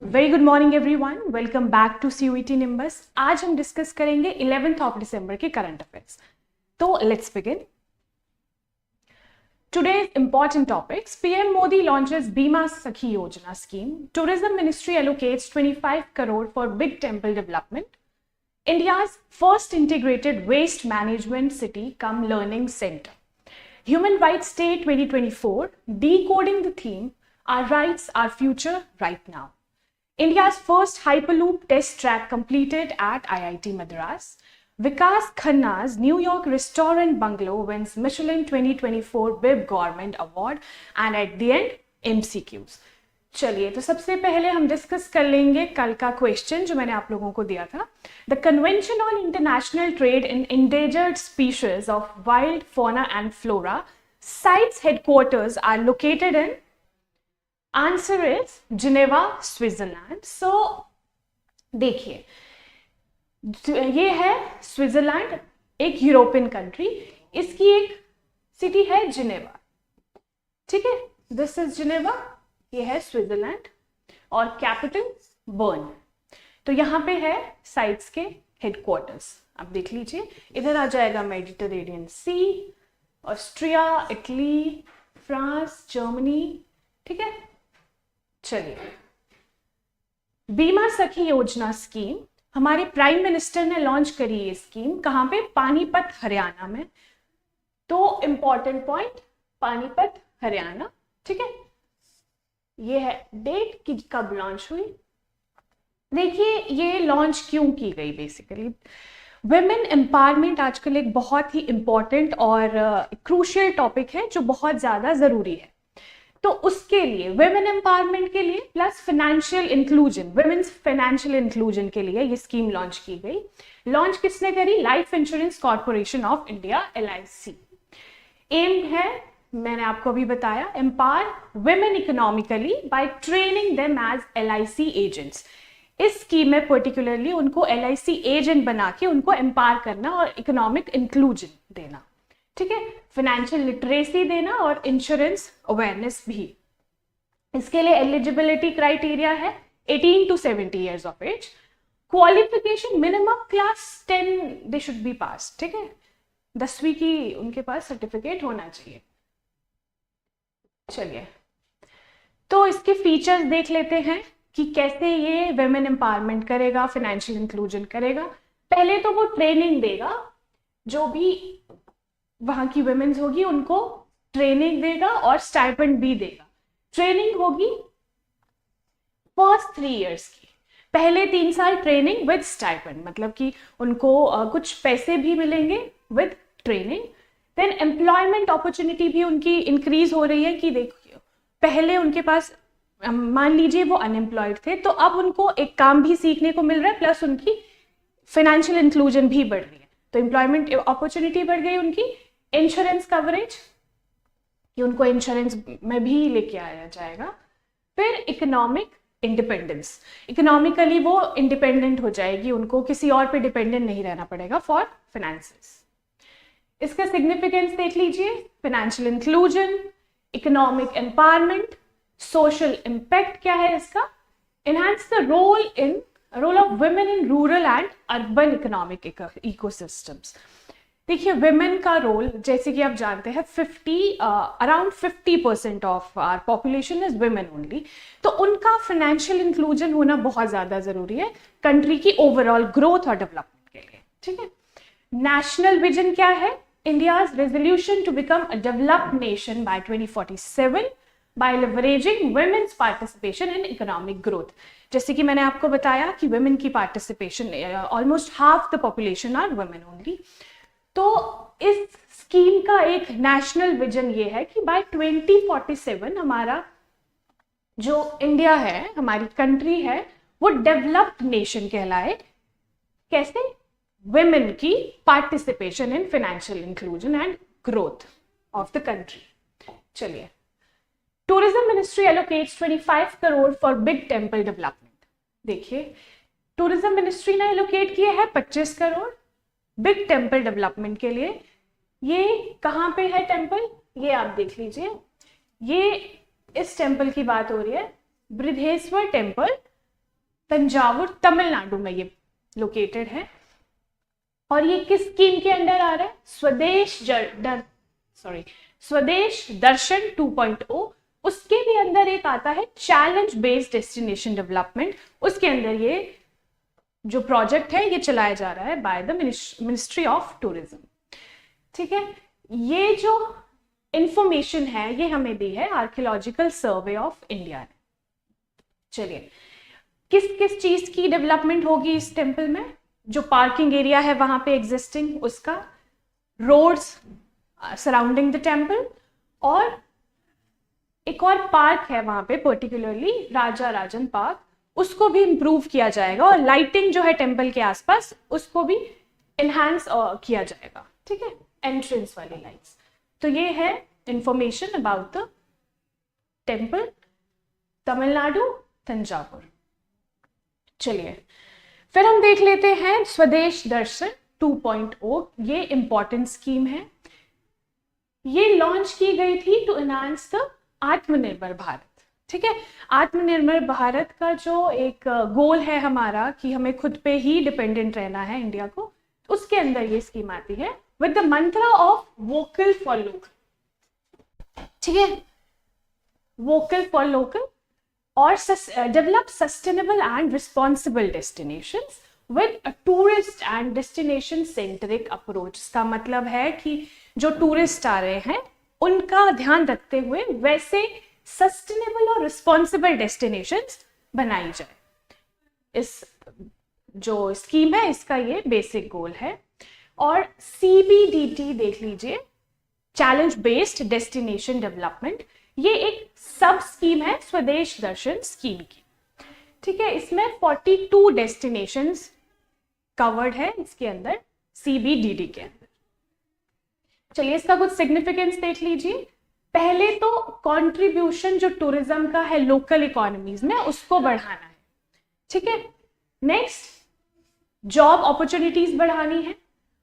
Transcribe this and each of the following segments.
Very good morning everyone, welcome back to CUET Nimbus. आज हम discuss करेंगे 11th of December के current affairs. तो let's begin today's important topics. PM Modi launches Bima Sakhi Yojana scheme. Tourism Ministry allocates 25 crore for big temple development. India's first integrated waste management city cum learning center. Human Rights Day 2024, decoding the theme, our rights, our future, right now. India's first Hyperloop test track completed at IIT Madras. Vikas Khanna's New York restaurant bungalow wins Michelin 2024 Bib Government Award. And at the end, MCQs. चलिए, तो सबसे पहले हम discuss कर लेंगे कल का question जो मैंने आप लोगों को दिया था। The convention on international trade in endangered species of wild fauna and flora CITES headquarters are located in answer is Geneva, Switzerland. So देखिए, ये है स्विट्जरलैंड, एक यूरोपियन कंट्री, इसकी एक सिटी है जिनेवा। ठीक है, दिस इज जिनेवा, ये है स्विट्जरलैंड और कैपिटल बर्न। तो यहां पे है साइट्स के हेडक्वार्टर्स। आप देख लीजिए, इधर आ जाएगा मेडिटरेनियन सी, ऑस्ट्रिया, इटली, फ्रांस, जर्मनी। ठीक है, चलिए, बीमा सखी योजना स्कीम हमारे प्राइम मिनिस्टर ने लॉन्च करी ये स्कीम। कहां पे? पानीपत, हरियाणा में। तो इंपॉर्टेंट पॉइंट, पानीपत, हरियाणा। ठीक है, ये है डेट कि कब लॉन्च हुई। देखिए, ये लॉन्च क्यों की गई। बेसिकली वुमेन एम्पावरमेंट आजकल एक बहुत ही इंपॉर्टेंट और क्रूशियल टॉपिक है जो बहुत ज्यादा जरूरी है। तो उसके लिए, वुमेन एम्पावरमेंट के लिए plus financial inclusion, women's financial inclusion के लिए ये स्कीम लॉन्च की गई। लॉन्च किसने करी? Life Insurance Corporation of India, LIC। Aim है, मैंने आपको अभी बताया, empower women economically by training them as LIC agents. इस स्कीम में पर्टिकुलरली उनको LIC एजेंट बना के उनको एम्पावर करना और इकोनॉमिक इंक्लूजन देना। ठीक है, फाइनेंशियल लिटरेसी देना और इंश्योरेंस अवेयरनेस भी। इसके लिए एलिजिबिलिटी क्राइटेरिया है 18 to 70 years of age. Qualification minimum class 10 they should be pass. ठीक है, 10वीं की उनके पास सर्टिफिकेट होना चाहिए। चलिए, तो इसके फीचर्स देख लेते हैं कि कैसे ये वुमेन एम्पावरमेंट करेगा, फाइनेंशियल इंक्लूजन करेगा। पहले तो वो ट्रेनिंग देगा, जो भी वहां की वुमेन्स होगी उनको ट्रेनिंग देगा और स्टाइपेंड भी देगा। ट्रेनिंग होगी फर्स्ट 3 years की, पहले 3 साल ट्रेनिंग विद स्टाइपेंड, मतलब कि उनको कुछ पैसे भी मिलेंगे with training. Then employment opportunity भी उनकी इंक्रीज हो रही है कि देखिए, पहले उनके पास मान लीजिए वो अनएम्प्लॉयड थे, तो अब उनको एक काम भी सीखने को मिल रहा है, प्लस उनकी फाइनेंशियल इंक्लूजन भी बढ़ रही है। तो एम्प्लॉयमेंट अपॉर्चुनिटी बढ़ गई उनकी। इंश्योरेंस कवरेज, कि उनको इंश्योरेंस में भी लेके आया जाएगा। फिर इकोनॉमिक इंडिपेंडेंस, इकोनॉमिकली वो इंडिपेंडेंट हो जाएगी, उनको किसी और पे डिपेंडेंट नहीं रहना पड़ेगा फॉर फाइनेंसेस। इसका सिग्निफिकेंस देख लीजिए, financial inclusion, economic empowerment, social impact क्या है इसका, enhance the role of women in rural and urban economic ecosystems. देखिए, वुमेन का रोल, जैसे कि आप जानते हैं, around 50% of our population is women only. तो उनका फाइनेंशियल इंक्लूजन होना बहुत ज्यादा जरूरी है कंट्री की ओवरऑल ग्रोथ और डेवलपमेंट के लिए। ठीक है, नेशनल विजन क्या है? India's resolution to become a developed nation by 2047 by leveraging women's participation in economic growth. जैसे कि मैंने आपको बताया कि वुमेन की participation, almost half the population are women only. तो इस स्कीम का एक नेशनल विजन ये है कि बाय 2047 हमारा जो इंडिया है, हमारी कंट्री है, वो डेवलप्ड नेशन कहलाए। कैसे? वुमेन की participation in financial inclusion and growth of the country. चलिए, tourism ministry allocates 25 crore for big temple development. देखिए, टूरिज्म मिनिस्ट्री ने एलोकेट किए हैं 25 करोड़ बिग टेम्पल डेवलपमेंट के लिए। ये कहाँ पे है टेम्पल? ये आप देख लीजिए, ये इस टेम्पल की बात हो रही है, बृहदेश्वर टेम्पल तंजावुर तमिलनाडु में ये लोकेटेड है। और ये किस स्कीम के अंडर आ रहा है? स्वदेश दर्शन 2.0। उसके भी अंदर एक आता है चैलेंज बेस्ड डेस्टिनेशन डेवलपमेंट। उसके अंदर ये जो प्रोजेक्ट है ये चलाया जा रहा है by the ministry of tourism. ठीक है, ये जो इंफॉर्मेशन है ये हमें दी है आर्कियोलॉजिकल सर्वे ऑफ इंडिया ने। चलिए, किस किस चीज की डेवलपमेंट होगी इस टेम्पल में? जो पार्किंग एरिया है वहां पे एग्जिस्टिंग उसका, रोड्स सराउंडिंग द टेम्पल, और एक और पार्क है वहां पे पर्टिकुलरली राजा राजन पार्क, उसको भी इंप्रूव किया जाएगा। और लाइटिंग जो है टेम्पल के आसपास उसको भी एनहांस किया जाएगा। ठीक है, एंट्रेंस वाली लाइट्स। तो ये है information about the temple Tamil Nadu Thanjavur. चलिए, फिर हम देख लेते हैं स्वदेश दर्शन 2.0। ये इंपॉर्टेंट स्कीम है। ये लॉन्च की गई थी टू एनहांस द आत्मनिर्भर भारत। ठीक है, आत्मनिर्भर भारत का जो एक गोल है हमारा कि हमें खुद पे ही डिपेंडेंट रहना है इंडिया को, उसके अंदर ये स्कीम आती है विद द मंत्र ऑफ वोकल फॉर लोकल। ठीक है, वोकल फॉर लोकल और develop sustainable and responsible destinations with a tourist and destination centric approach। इसका मतलब है कि जो टूरिस्ट आ रहे हैं उनका ध्यान रखते हुए वैसे सस्टेनेबल और रिस्पॉन्सिबल डेस्टिनेशंस बनाई जाए। इस जो स्कीम है इसका ये बेसिक गोल है। और CBDT देख लीजिए, चैलेंज बेस्ड डेस्टिनेशन डेवलपमेंट, ये एक सब स्कीम है स्वदेश दर्शन स्कीम की। ठीक है, इसमें 42 डेस्टिनेशंस कवर्ड है इसके अंदर, CBDT के अंदर। चलिए, इसका कुछ सिग्निफिकेंस देख लीजिए। पहले तो कंट्रीब्यूशन जो टूरिज्म का है लोकल इकोनॉमीज में उसको बढ़ाना है। ठीक है, नेक्स्ट जॉब अपॉर्चुनिटीज बढ़ानी है,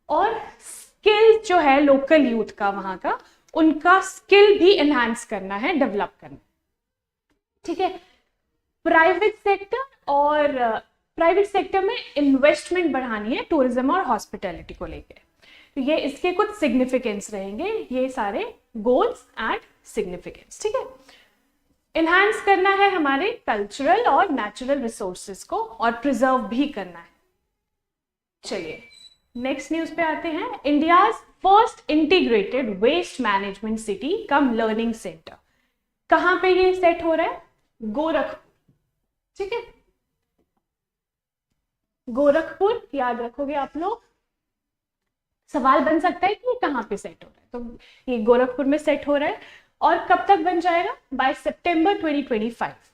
और स्किल जो है लोकल यूथ का वहां का, उनका स्किल भी एनहांस करना है, डेवलप करना है। ठीक है, प्राइवेट सेक्टर में इन्वेस्टमेंट बढ़ानी है टूरिज्म और हॉस्पिटैलिटी को लेकर। तो ये इसके कुछ सिग्निफिकेंस रहेंगे, ये सारे गोल्स एंड सिग्निफिकेंस। ठीक है, एनहांस करना है हमारे कल्चरल और नेचुरल रिसोर्सेज को और प्रिजर्व भी करना है। चलिए, नेक्स्ट न्यूज पे आते हैं। India's first integrated waste management city cum learning centre. कहां पे ये सेट हो रहा है? गोरखपुर। ठीक है, गोरखपुर याद रखोगे आप लोग। सवाल बन सकता है कि ये कहां पे सेट हो रहा है, तो ये गोरखपुर में सेट हो रहा है। और कब तक बन जाएगा? बाय सितंबर 2025।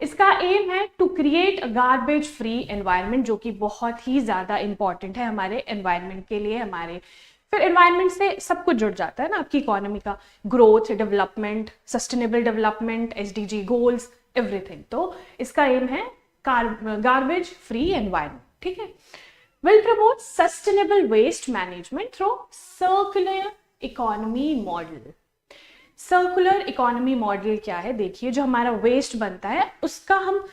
इसका एम है to create a garbage free environment, जो कि बहुत ही ज्यादा इंपॉर्टेंट है हमारे एनवायरनमेंट के लिए। हमारे फिर एनवायरनमेंट से सब कुछ जुड़ जाता है ना, आपकी इकोनॉमी का growth, development, sustainable development, SDG goals, everything. तो इसका एम है गार्बेज फ्री एनवायरनमेंट। ठीक है, will promote sustainable waste management through circular economy model. Circular economy model क्या है? देखिए, जो हमारा वेस्ट बनता है उसका हम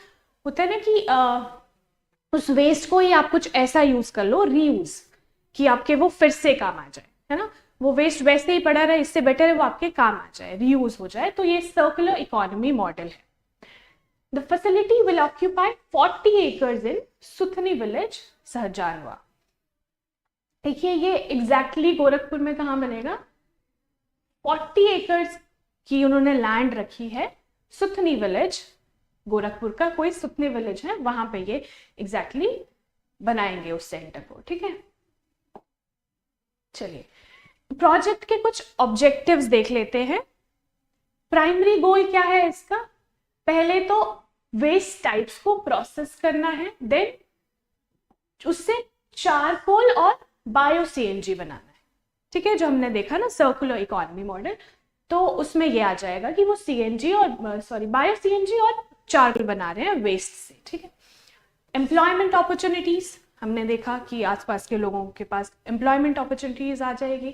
होता है ना कि उस वेस्ट को ही आप कुछ ऐसा यूज कर लो, रीयूज, कि आपके वो फिर से काम आ जाए, है ना। वो वेस्ट वैसे ही पड़ा रहे, इससे बेटर है वो आपके काम आ जाए, रीयूज हो जाए। तो ये सर्कुलर इकोनॉमी मॉडल है। The facility will occupy 40 acres इन सुथनी विलेज, सहजानवा। देखिए, ये एग्जैक्टली गोरखपुर में कहाँ बनेगा? 40 acres की उन्होंने लैंड रखी है, सुथनी विलेज, गोरखपुर का कोई सुथनी विलेज है, वहां पे ये एग्जैक्टली बनाएंगे उस सेंटर को। ठीक है, चलिए प्रोजेक्ट के कुछ ऑब्जेक्टिव्स देख लेते हैं। प्राइमरी गोल क्या है इसका? पहले तो वेस्ट टाइप्स को प्रोसेस करना है, देन उससे चारकोल और बायो CNG बनाना है। ठीक है, जो हमने देखा ना सर्कुलर इकोनॉमी मॉडल, तो उसमें ये आ जाएगा कि वो CNG और बायो CNG और चारकोल बना रहे हैं वेस्ट से। ठीक है, एम्प्लॉयमेंट अपॉर्चुनिटीज, हमने देखा कि आसपास के लोगों के पास एम्प्लॉयमेंट अपॉर्चुनिटीज आ जाएगी।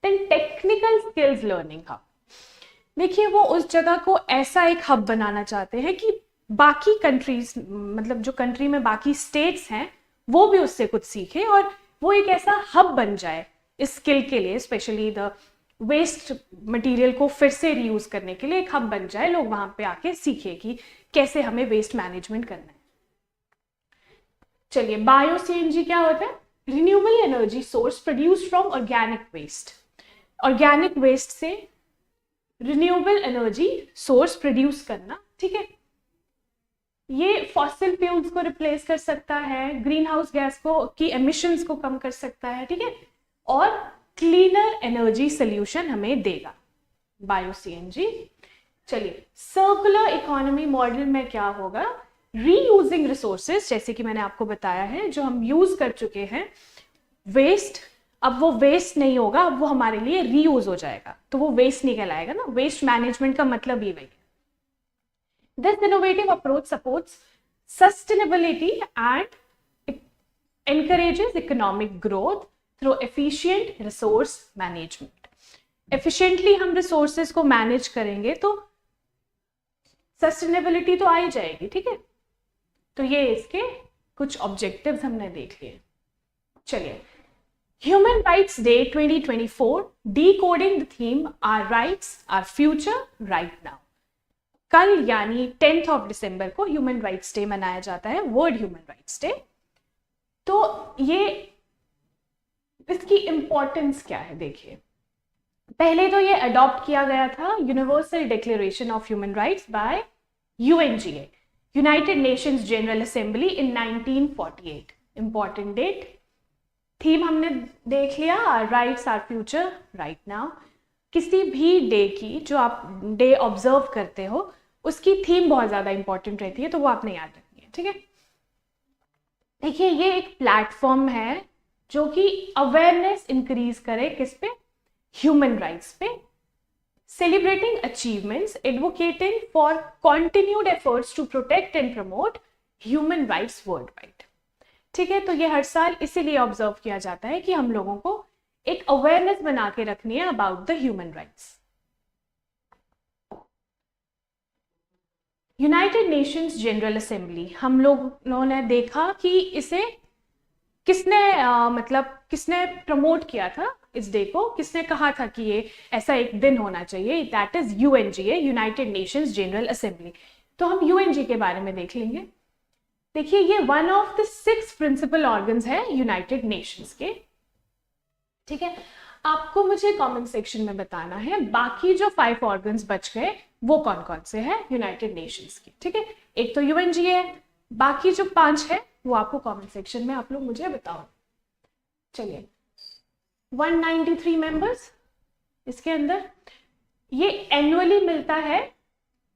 Then technical skills learning hub. देखिए, वो उस जगह को ऐसा एक हब बनाना चाहते हैं कि बाकी कंट्रीज, मतलब जो कंट्री में बाकी स्टेट्स हैं वो भी उससे कुछ सीखे और वो एक ऐसा हब बन जाए इस स्किल के लिए, स्पेशली द वेस्ट मटेरियल को फिर से रीयूज करने के लिए एक हब बन जाए, लोग वहां पे आके सीखे कि कैसे हमें वेस्ट मैनेजमेंट करना है। चलिए, बायो सीएनजी क्या होता है? Renewable energy source produce from organic waste. Organic waste से रिन्यूएबल एनर्जी सोर्स प्रोड्यूस करना, ठीक है। ये फॉसिल फ्यूल्स को रिप्लेस कर सकता है, ग्रीन हाउस गैस को की एमिशंस को कम कर सकता है, ठीक है, और क्लीनर एनर्जी सोल्यूशन हमें देगा बायो सीएनजी। चलिए, सर्कुलर इकोनॉमी मॉडल में क्या होगा? रीयूजिंग रिसोर्सेज, जैसे कि मैंने आपको बताया है, जो हम यूज कर चुके हैं वेस्ट, अब वो वेस्ट नहीं होगा, अब वो हमारे लिए रीयूज हो जाएगा, तो वो वेस्ट नहीं कहलाएगा ना। वेस्ट मैनेजमेंट का मतलब ही वही है। This innovative approach supports sustainability and encourages economic growth through efficient resource management. Efficiently हम resources को manage करेंगे तो sustainability तो आ ही जाएगी, ठीक है। तो ये इसके कुछ objectives हमने देख लिए। चलिए, Human Rights Day 2024 decoding the theme Our Rights, Our Future, Right Now. कल यानी 10th ऑफ दिसंबर को ह्यूमन राइट्स डे मनाया जाता है, वर्ल्ड ह्यूमन राइट्स डे। तो ये इसकी इंपॉर्टेंस क्या है? देखिए, पहले तो ये अडॉप्ट किया गया था universal declaration of human rights by UNGA, United Nations General Assembly, in 1948। Important date. Theme हमने देख लिया, our rights our future right now. किसी भी डे की जो आप डे ऑब्जर्व करते हो उसकी थीम बहुत ज्यादा इंपॉर्टेंट रहती है, तो वो आपने याद रखनी है, ठीक है। देखिए, ये एक प्लेटफॉर्म है जो कि अवेयरनेस इंक्रीज करे किस पे? ह्यूमन राइट्स पे, celebrating achievements, advocating for continued efforts to protect and promote human rights worldwide, ठीक है। तो ये हर साल इसीलिए ऑब्जर्व किया जाता है कि हम लोगों को एक अवेयरनेस बना के रखनी है about the human rights. United Nations General assembly, हम लोगों ने देखा कि इसे किसने किसने प्रमोट किया था इस डे को, किसने कहा था कि ये ऐसा एक दिन होना चाहिए? That is UNGA, United Nations General assembly. तो हम यूएनजी के बारे में देख लेंगे। देखिए, ये one of the 6 principal organs है यूनाइटेड नेशंस के, ठीक है। आपको मुझे कमेंट सेक्शन में बताना है बाकी जो 5 ऑर्गन्स बच गए वो कौन कौन से हैं यूनाइटेड नेशंस के, ठीक है। एक तो यूएनजीए है, बाकी जो 5 है वो आपको कमेंट सेक्शन में आप लोग मुझे बताओ। चलिए, 193 मेंबर्स इसके अंदर, ये एनुअली मिलता है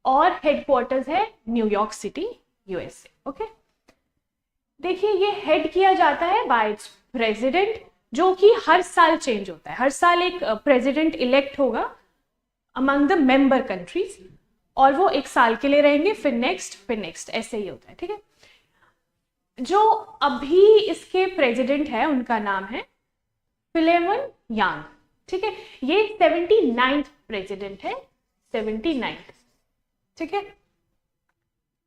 और हेडक्वार्टर्स है न्यूयॉर्क सिटी, यूएसए, ओके। देखिए, ये हेड किया जाता है बाय इट्स प्रेसिडेंट, जो कि हर साल चेंज होता है। हर साल एक प्रेसिडेंट इलेक्ट होगा अमंग द मेंबर कंट्रीज, और वो 1 साल के लिए रहेंगे, फिर नेक्स्ट, ऐसे ही होता है, ठीक है। जो अभी इसके प्रेसिडेंट है उनका नाम है फिलेमन यांग, ठीक है। ये 79th प्रेसिडेंट है, 79th, ठीक है।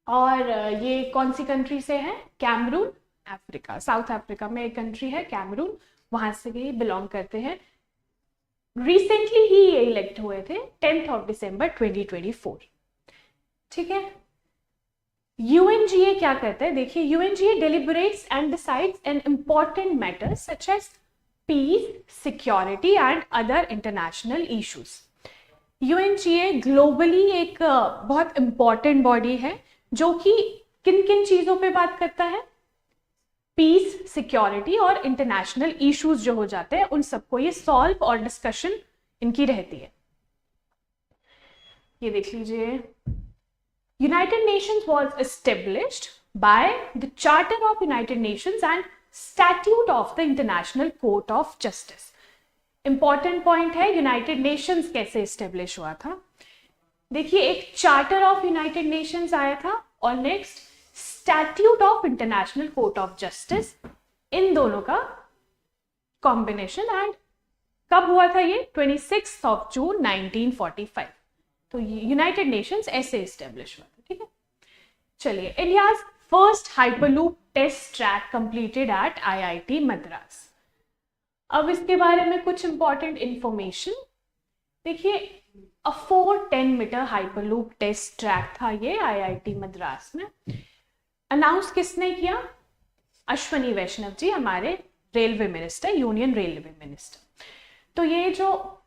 और ये कौन सी कंट्री से है? कैमरून, अफ्रीका, साउथ अफ्रीका में एक कंट्री है कैमरून, वहां से भी बिलोंग करते हैं। रिसेंटली ही ये इलेक्ट हुए थे 10th ऑफ दिसंबर 2024, ठीक है। यूएनजीए क्या करता है? देखिए, UNGA deliberates and decides on important matters such as peace, security and other international issues. UNGA globally एक बहुत इंपॉर्टेंट बॉडी है जो कि किन किन चीजों पे बात करता है? पीस, सिक्योरिटी और इंटरनेशनल इश्यूज जो हो जाते हैं उन सबको ये सॉल्व और डिस्कशन इनकी रहती है। ये देख लीजिए, United Nations was established by the charter of United Nations and statute of the international court of justice. Important point है, यूनाइटेड नेशंस कैसे एस्टेब्लिश हुआ था। देखिए, एक चार्टर ऑफ यूनाइटेड नेशंस आया था और next statute of international court of justice, इन दोनों का कॉम्बिनेशन। एंड कब हुआ था ये? 26 ऑफ जून 1945। तो यूनाइटेड नेशंस ऐसे एस्टेब्लिश हुआ था, ठीक है। चलिए, India's first hyperloop test track completed at IIT Madras. अब इसके बारे में कुछ इंपॉर्टेंट इंफॉर्मेशन देखिए। 410 मीटर हाइपरलूप टेस्ट ट्रैक था ये आईआईटी मद्रास में। अनाउंस किसने किया? अश्वनी वैष्णव जी, हमारे railway minister, union railway minister. तो ये जो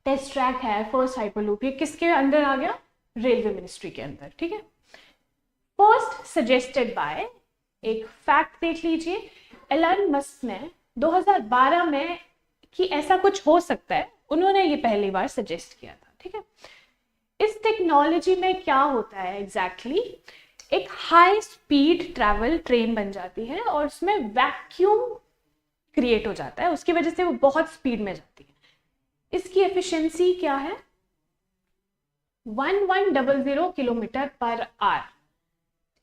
टेस्ट ट्रैक है फर्स्ट हाइपरलूप, ये किसके अंदर आ गया? रेलवे मिनिस्ट्री के अंदर, ठीक है। फर्स्ट सजेस्टेड बाय, एक फैक्ट देख लीजिए, एलन मस्क ने 2012 में कि ऐसा कुछ हो सकता है, उन्होंने ये पहली बार सजेस्ट किया था, ठीक है। इस टेक्नोलॉजी में क्या होता है एग्जैक्टली, एक हाई स्पीड ट्रैवल ट्रेन बन जाती है और उसमें वैक्यूम क्रिएट हो जाता है, उसकी वजह से वो बहुत स्पीड में जाती है। इसकी एफिशिएंसी क्या है? 1100 किलोमीटर पर आवर,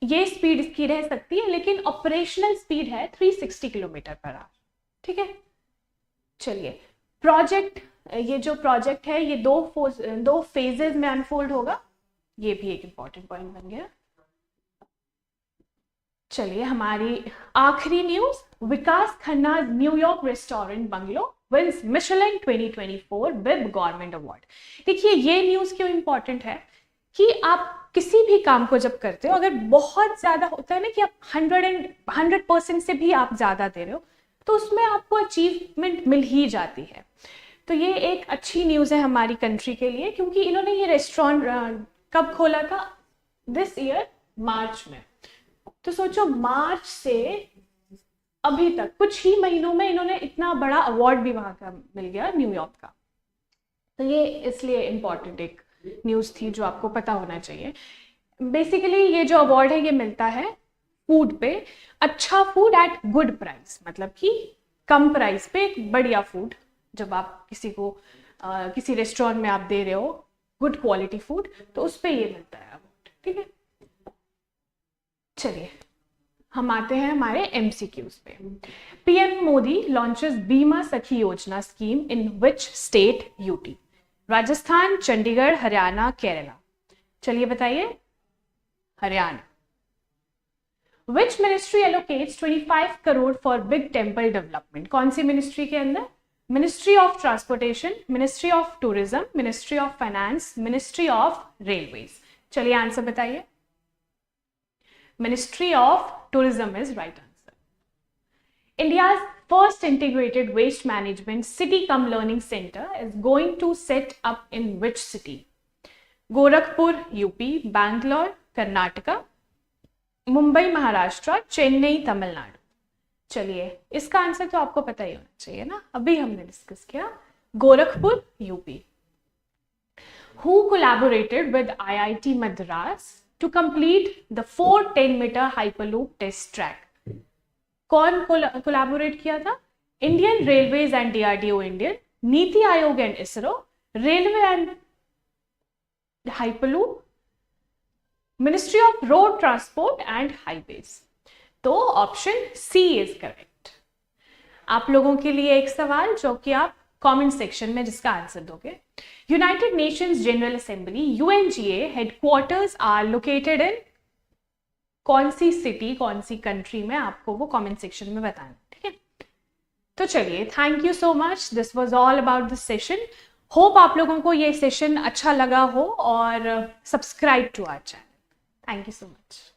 ये स्पीड इसकी रह सकती है, लेकिन ऑपरेशनल स्पीड है 360 किलोमीटर पर आवर, ठीक है। चलिए, प्रोजेक्ट, ये जो प्रोजेक्ट है ये दो फेजेस में अनफोल्ड होगा, ये भी एक इंपॉर्टेंट पॉइंट बन गया। चलिए, हमारी आखिरी news, Vikas Khanna New York restaurant Bungalow wins Michelin 2024 with government award. देखिए, ये न्यूज क्यों इंपॉर्टेंट है कि आप किसी भी काम को जब करते हो, अगर बहुत ज्यादा होता है ना कि आप 100% से भी आप ज्यादा दे रहे हो, तो उसमें आपको अचीवमेंट मिल ही जाती है। तो ये एक अच्छी न्यूज है हमारी कंट्री के लिए, क्योंकि इन्होंने ये रेस्टोरेंट कब खोला था? दिस ईयर मार्च में। तो सोचो, मार्च से अभी तक कुछ ही महीनों में इन्होंने इतना बड़ा अवार्ड भी वहां का मिल गया, न्यूयॉर्क का। तो ये इसलिए इम्पॉर्टेंट एक न्यूज थी जो आपको पता होना चाहिए। बेसिकली ये जो अवार्ड है ये मिलता है फूड पे, अच्छा फूड एट गुड प्राइस, मतलब कि कम प्राइस पे एक बढ़िया फूड, जब आप किसी को किसी रेस्टोरेंट में आप दे रहे हो गुड क्वालिटी फूड, तो उस पे ये मिलता है अवार्ड, ठीक है। चलिए, हम आते हैं हमारे एमसीक्यूज पे। पीएम मोदी लॉन्चेस बीमा सखी योजना scheme in which state? UT, Rajasthan, Chandigarh, Haryana, Kerala. चलिए बताइए, Haryana. Which ministry allocates 25 crore for big temple development? कौन सी मिनिस्ट्री के अंदर? Ministry of transportation, ministry of tourism, ministry of finance, ministry of railways. चलिए आंसर बताइए। Ministry of tourism is right answer. India's first integrated waste management city cum learning center is going to set up in which city? Gorakhpur, UP, Bangalore, Karnataka, Mumbai, Maharashtra, Chennai, Tamil Nadu. चलिए, इसका answer तो आपको पता ही होना चाहिए ना, अभी हमने डिस्कस किया, Gorakhpur, UP. Who collaborated with IIT Madras to complete the 410 meter hyperloop test track? कौन कोलैबोरेट किया था? Indian railways and DRDO Indian, NITI Aayog and ISRO, railway and hyperloop, ministry of road transport and highways. तो ऑप्शन सी इज करेक्ट। आप लोगों के लिए एक सवाल जो कि आप कमेंट सेक्शन में जिसका आंसर दोगे। United Nations General Assembly UNGA headquarters are located in? कौन सी सिटी, कौन सी कंट्री में, आपको वो कमेंट सेक्शन में बताना, ठीक है। तो चलिए, thank you so much, this was all about this session. Hope आप लोगों को ये सेशन अच्छा लगा हो और subscribe to our channel. Thank you so much.